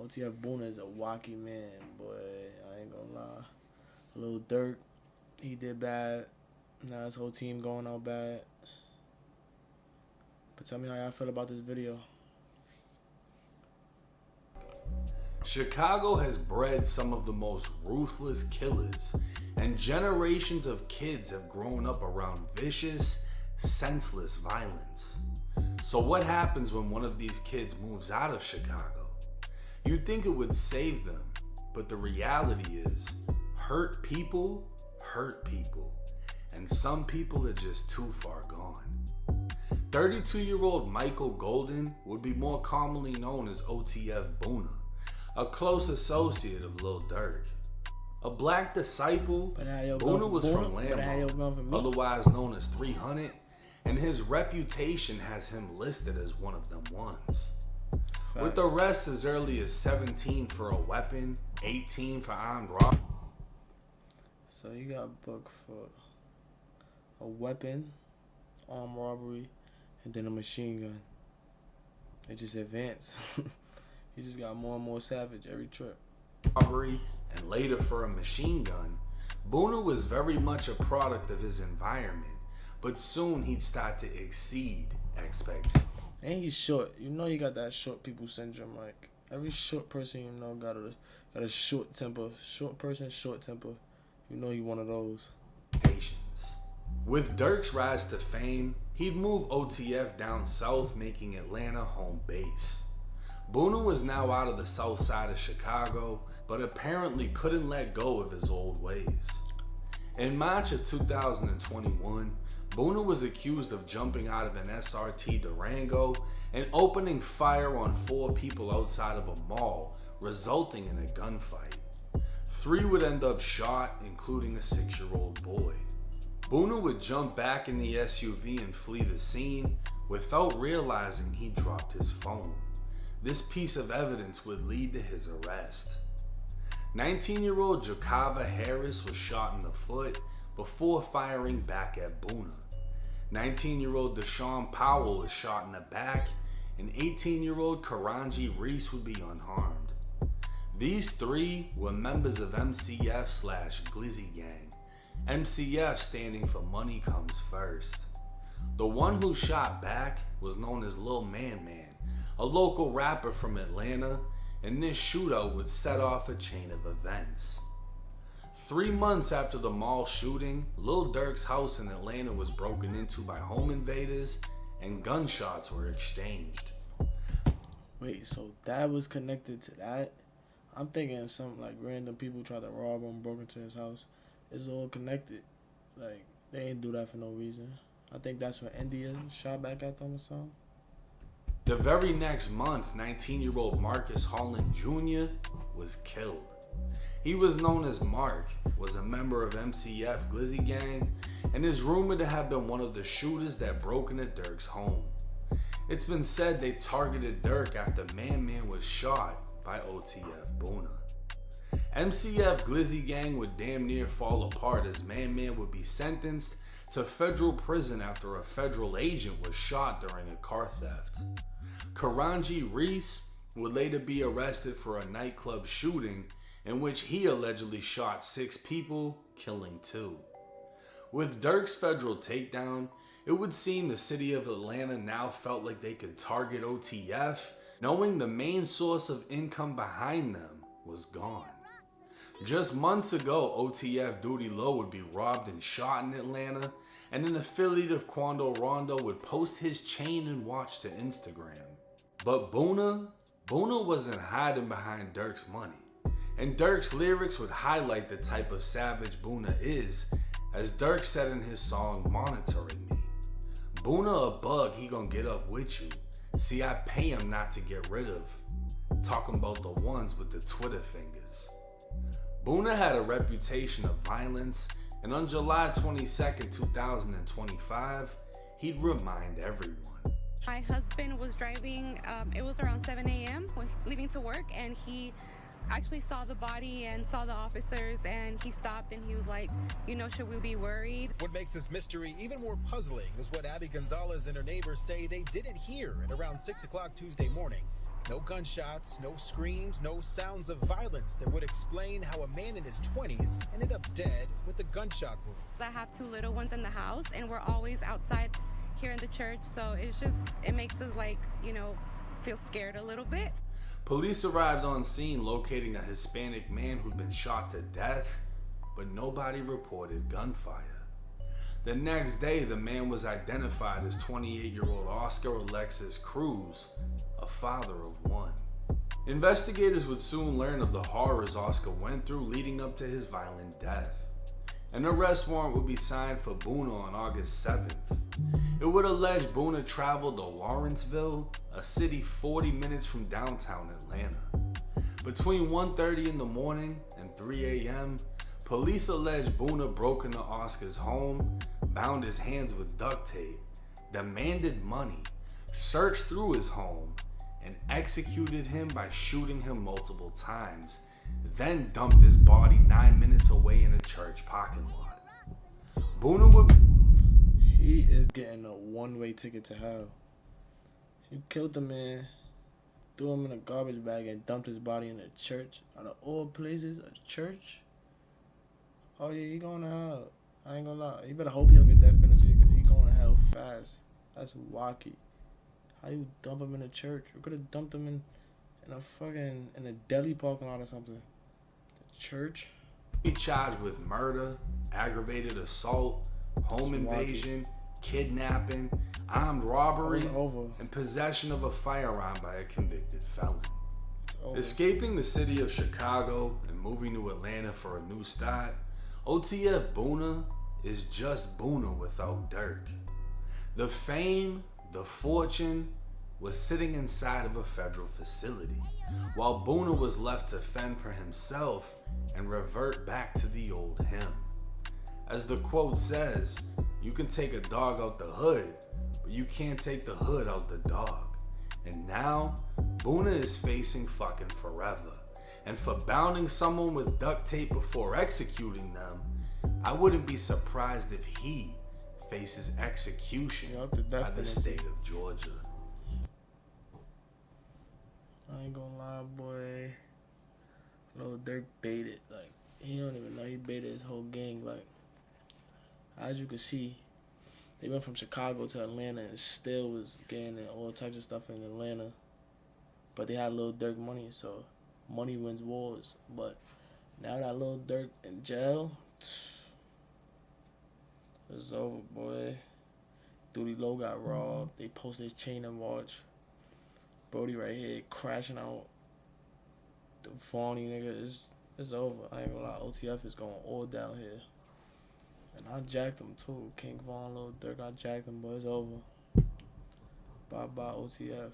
OTF Boona is a wacky man, boy. I ain't gonna lie. Lil Durk, he did bad. Now his whole team going out bad. But tell me how y'all feel about this video. Chicago has bred some of the most ruthless killers, and generations of kids have grown up around vicious, senseless violence. So what happens when one of these kids moves out of Chicago? You'd think it would save them, but the reality is, hurt people, and some people are just too far gone. 32-year-old Michael Golden would be more commonly known as OTF Boona, a close associate of Lil Durk. A black disciple, Boona was from Lambo, otherwise known as 300, and his reputation has him listed as one of them ones. With arrests as early as 17 for a weapon, 18 for armed robbery. So you got booked for a weapon, armed robbery, and then a machine gun. It just advanced. He just got more and more savage every trip. Robbery, and later for a machine gun. Boona was very much a product of his environment, but soon he'd start to exceed expectations. And he's short. You know he got that short people syndrome. Like every short person you know got a short temper. Short person, short temper. You know he one of those. With Durk's rise to fame, he'd move OTF down south, making Atlanta home base. Boona was now out of the south side of Chicago, but apparently couldn't let go of his old ways. In March of 2021, Boona was accused of jumping out of an SRT Durango and opening fire on 4 people outside of a mall, resulting in a gunfight. 3 would end up shot, including a 6-year-old boy. Boona would jump back in the SUV and flee the scene without realizing he dropped his phone. This piece of evidence would lead to his arrest. 19-year-old Jakava Harris was shot in the foot before firing back at Boona. 19-year-old Deshaun Powell was shot in the back, and 18-year-old Karanji Reese would be unharmed. These 3 were members of MCF/Glizzy Gang, MCF standing for Money Comes First. The one who shot back was known as Lil Man Man, a local rapper from Atlanta, and this shootout would set off a chain of events. 3 months after the mall shooting, Lil Durk's house in Atlanta was broken into by home invaders and gunshots were exchanged. Wait, so that was connected to that? I'm thinking some like random people tried to rob him, broke into his house. It's all connected. Like, they ain't do that for no reason. I think that's when India shot back at them or something. The very next month, 19-year-old Marcus Holland Jr. was killed. He was known as Mark, was a member of MCF Glizzy Gang, and is rumored to have been one of the shooters that broke into Durk's home. It's been said they targeted Durk after Man Man was shot by OTF Boona. MCF Glizzy Gang would damn near fall apart as Man Man would be sentenced to federal prison after a federal agent was shot during a car theft. Karanji Reese would later be arrested for a nightclub shooting in which he allegedly shot 6 people, killing 2. With Durk's federal takedown, it would seem the city of Atlanta now felt like they could target OTF, knowing the main source of income behind them was gone. Just months ago, OTF Duty Low would be robbed and shot in Atlanta, and an affiliate of Quando Rondo would post his chain and watch to Instagram. But Boona wasn't hiding behind Durk's money, and Durk's lyrics would highlight the type of savage Boona is, as Durk said in his song Monitoring Me. Boona a bug, he gon' get up with you. See, I pay him not to get rid of. Talking about the ones with the Twitter fingers. Boona had a reputation of violence, and on July 22nd, 2025, he'd remind everyone. My husband was driving, it was around 7 a.m. when leaving to work, and he actually saw the body and saw the officers, and he stopped and he was like, you know, should we be worried? What makes this mystery even more puzzling is what Abby Gonzalez and her neighbors say they didn't hear at around 6 o'clock Tuesday morning. No gunshots, no screams, no sounds of violence that would explain how a man in his 20s ended up dead with a gunshot wound. I have two little ones in the house, and we're always outside here in the church, so it makes us feel scared a little bit. Police arrived on scene locating a Hispanic man who'd been shot to death, but nobody reported gunfire. The next day, the man was identified as 28-year-old Oscar Alexis Cruz, a father of one. Investigators would soon learn of the horrors Oscar went through leading up to his violent death. An arrest warrant would be signed for Boona on August 7th. It would allege Boona traveled to Lawrenceville, a city 40 minutes from downtown Atlanta. Between 1:30 in the morning and 3 a.m., police allege Boona broke into Oscar's home, bound his hands with duct tape, demanded money, searched through his home, and executed him by shooting him multiple times, then dumped his body 9 minutes away in a church parking lot. He is getting a one-way ticket to hell. You killed the man, threw him in a garbage bag, and dumped his body in a church. Out of all places, a church? Oh yeah, he going to hell. I ain't gonna lie. You better hope he don't get death penalty because he going to hell fast. That's wacky. How you dump him in a church? You could have dumped him in a deli parking lot or something. The church? He charged with murder, aggravated assault, home invasion, kidnapping, armed robbery, and possession of a firearm by a convicted felon. Escaping the city of Chicago and moving to Atlanta for a new start, OTF Boona is just Boona without Dirk. The fame, the fortune, was sitting inside of a federal facility, while Boona was left to fend for himself and revert back to the old him. As the quote says, you can take a dog out the hood, but you can't take the hood out the dog. And now, Boona is facing fucking forever. And for bounding someone with duct tape before executing them, I wouldn't be surprised if he faces execution by the state of Georgia. I ain't gonna lie, boy. Lil Durk baited. Like, he don't even know he baited his whole gang. Like, as you can see, they went from Chicago to Atlanta and still was getting in all types of stuff in Atlanta. But they had Lil Durk money, so money wins wars. But now that Lil Durk in jail, it's over, boy. Duty Low got robbed. They posted his chain and watch. Brody right here crashing out. The Fawny nigga, it's over. I ain't gonna lie, OTF is going all down here. And I jacked him too. King Von, Lil Durk, I jacked him, but it's over. Bye bye OTF.